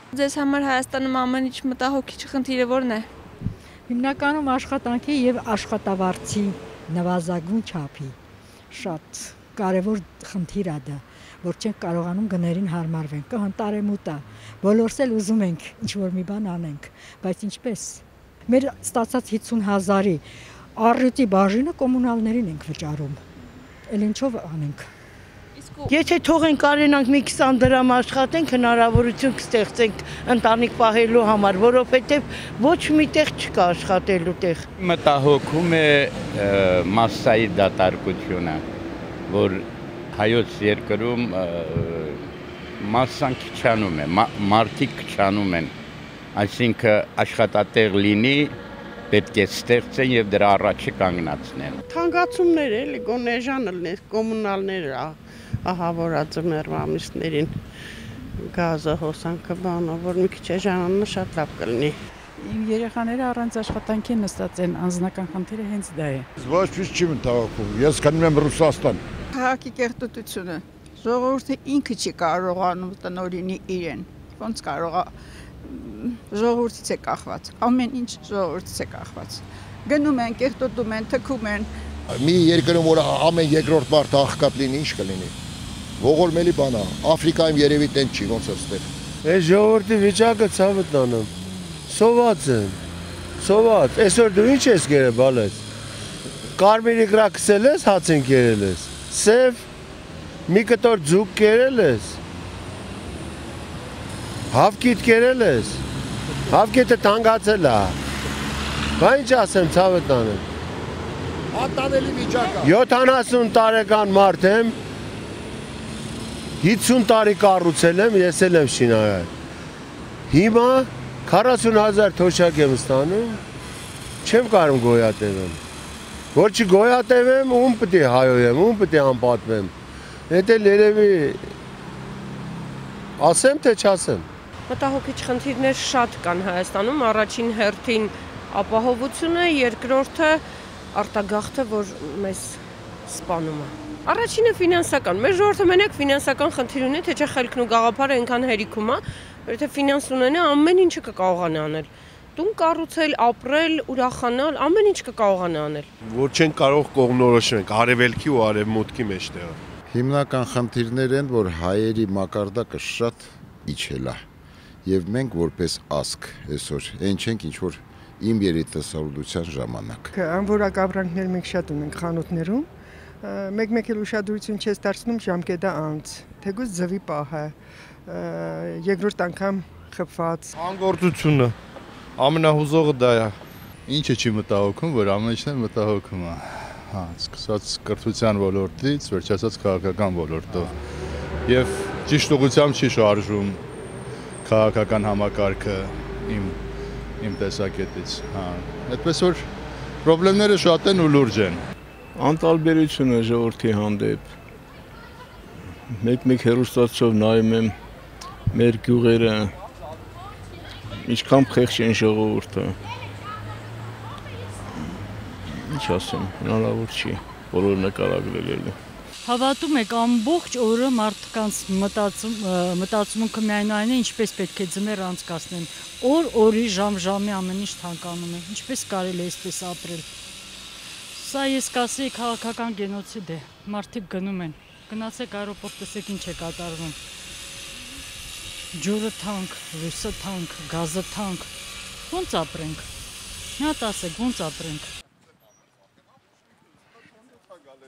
Ձեզ համար Հայաստանում ամեն ինչ մտահոգիչ խնդիրը ո՞րն է։ Հիմնականում աշխատանքի եւ աշխատավարձի նվազագույն չափի շատ կարևոր խնդիր է դա, որ չենք կարողանում գներին հարմարվենք, կհանտարեմուտ է, բոլորս էլ ուզում ենք ինչ-որ մի բան անենք, բայց ինչպես։ Մեր ստացած 50,000-ի առյուծի բաժինը կոմունալներին ենք վճարում, էլ ինչով անենք։ Եթե թողենք արենանք մի 20 դրամ աշխատենք, հնարավորություն կստեղծենք ընտանիք պահելու համար, որովհետև ոչ մի տեղ չկա աշխատելու տեղ։ Մտահոգում է մասսայի դատարկությունը, որ հայոց երկրում մասսան քչանում է, մարդիկ քչանում են, այսինքն աշխատատեղ լինի, պետք է ստեղծեն եւ դրա առաջը կանգնացնեն։ Թանկացումներ էլի, գոնեժանը լինի, կոմունալները, ահա որ ձմեռ ամիսներին գազը, հոսանքը բանը, որ մի քիչ էժանանա շատ լավ կլինի։ Իմ երեխաները առանց աշխատանքի նստած են, անձնական խնդիրը հենց դա է։ Ոչ մի չի մտահոգում, ես գնում եմ Ռուսաստան։ Քաղաքի կեղտոտությունը, ժողովուրդը ինքը չի կարողանում տնօրինի իրեն, ոնց կարող է ժողովրդից է կախված, ամեն ինչ ժողովրդից է կախված։ Գնում են, կեղտոտում են, թքում են։ Մի երկրում որ ամեն երկրորդ մարդը աղքատ լինի, ինչ կլինի։ Ողորմելի բան է, Աֆրիկայում երևի տենց չի, ոնց է ստեղ։ Այս ժողովրդի վիճակը ցավը տանում։ Սոված են, սոված, այսօր դու ինչ ես գերել բալես, կարմիր իկրա կսել ես, հաց են կերել ես, սև, մի կտոր ձուկ կերել ես, հավկիտ կերել ես, հավկիտը թանկացել է, բա ինչ ասեմ ցավը տանեմ, Ատանելի վիճակ է։ 70 տարեկան մարդ եմ, 50 տարի կառուցել եմ, ես էլ եմ շինարար, հիմա 40,000 թոշակ եմ ստանում, չեմ կարում գոյատևեմ, որ չգոյատևեմ, ում պետք է հայոյեմ, ում պետք է անպատվեմ, հետ էլ երևի ասեմ թե չասեմ։ Մտահոգիչ խնդիրներ շատ կան Հայաստանում, առաջին հերթին ապահովությունը, երկրորդը արտագաղթը, որ մեզ սպանում է։ Առաջինը ֆինանսական, մեր ժողովուրդը մենակ ֆինանսական խնդիր ունի, թե չէ խելքն ու գաղափարը այնքան հերիքում է, որ եթե ֆինանս ունենա, ամեն ինչը կկարողանա անել։ Տուն կառուցել, ապրել, ուրախանալ, ամեն ինչ կկարողանա անել։ Որ չեն կարող կողմնորոշենք արևելքի ու արևմուտքի մեջտեղը։ Հիմնական խնդիրներ են, որ հայերի մակարդակը շատ իջել է։ Եվ մենք որպես ազգ այսօր այն չենք ինչ որ իմ երիտասարդության ժամանակ։ Անվորակապրանքներ մենք շատ ունենք խանութներում, մեկ-մեկ էլ ուշադրություն չես դարձնում ժամկետը անց, թեկուզ ձվի պահը, երկրորդ անգամ խփված։ Անգործությունը, ամենահուզողը դա է։ Ինչը չի մտահոգում, որ ամեն ինչն է մտահոգում է։ Հա, սկսած կրթության ոլորտից, վերջացած քաղաքական ոլորտով։ Եվ ճիշտ ուղղությամբ չի շարժում քաղաքական համակարգը իմ տեսակետից, հա։ Այդպես որ խնդիրները շատ են ու լուրջ են։ Անտարբերությունը ժողովրդի հանդեպ։ Մեկ-մեկ հեռուստացով նայում եմ մեր գյուղերը, ինչքան խեղճ են ժողովուրդը։ Ինչ ասեմ, հնարավոր չի բոլոր նկարագրել էլի։ Հավատում եք ամբողջ օրը մարդկանց մտածմունքը միայն այն է, ինչպես պետք է ձմեռ անցկացնեն, օրի ժամ-ժամի ամեն ինչ թանկանում է, ինչպես կարելի է այսպես ապրել։ Սա ես կասեի քաղաքական գենոցիդ է, մարդիկ գնում են, գնացեք այրոպորտ տեսեք ինչ է կատարվում, ջուրը թանկ, լույսը թանկ, գազը թանկ, ոնց ապրենք, մի հատ ասեք, ոնց ապրենք։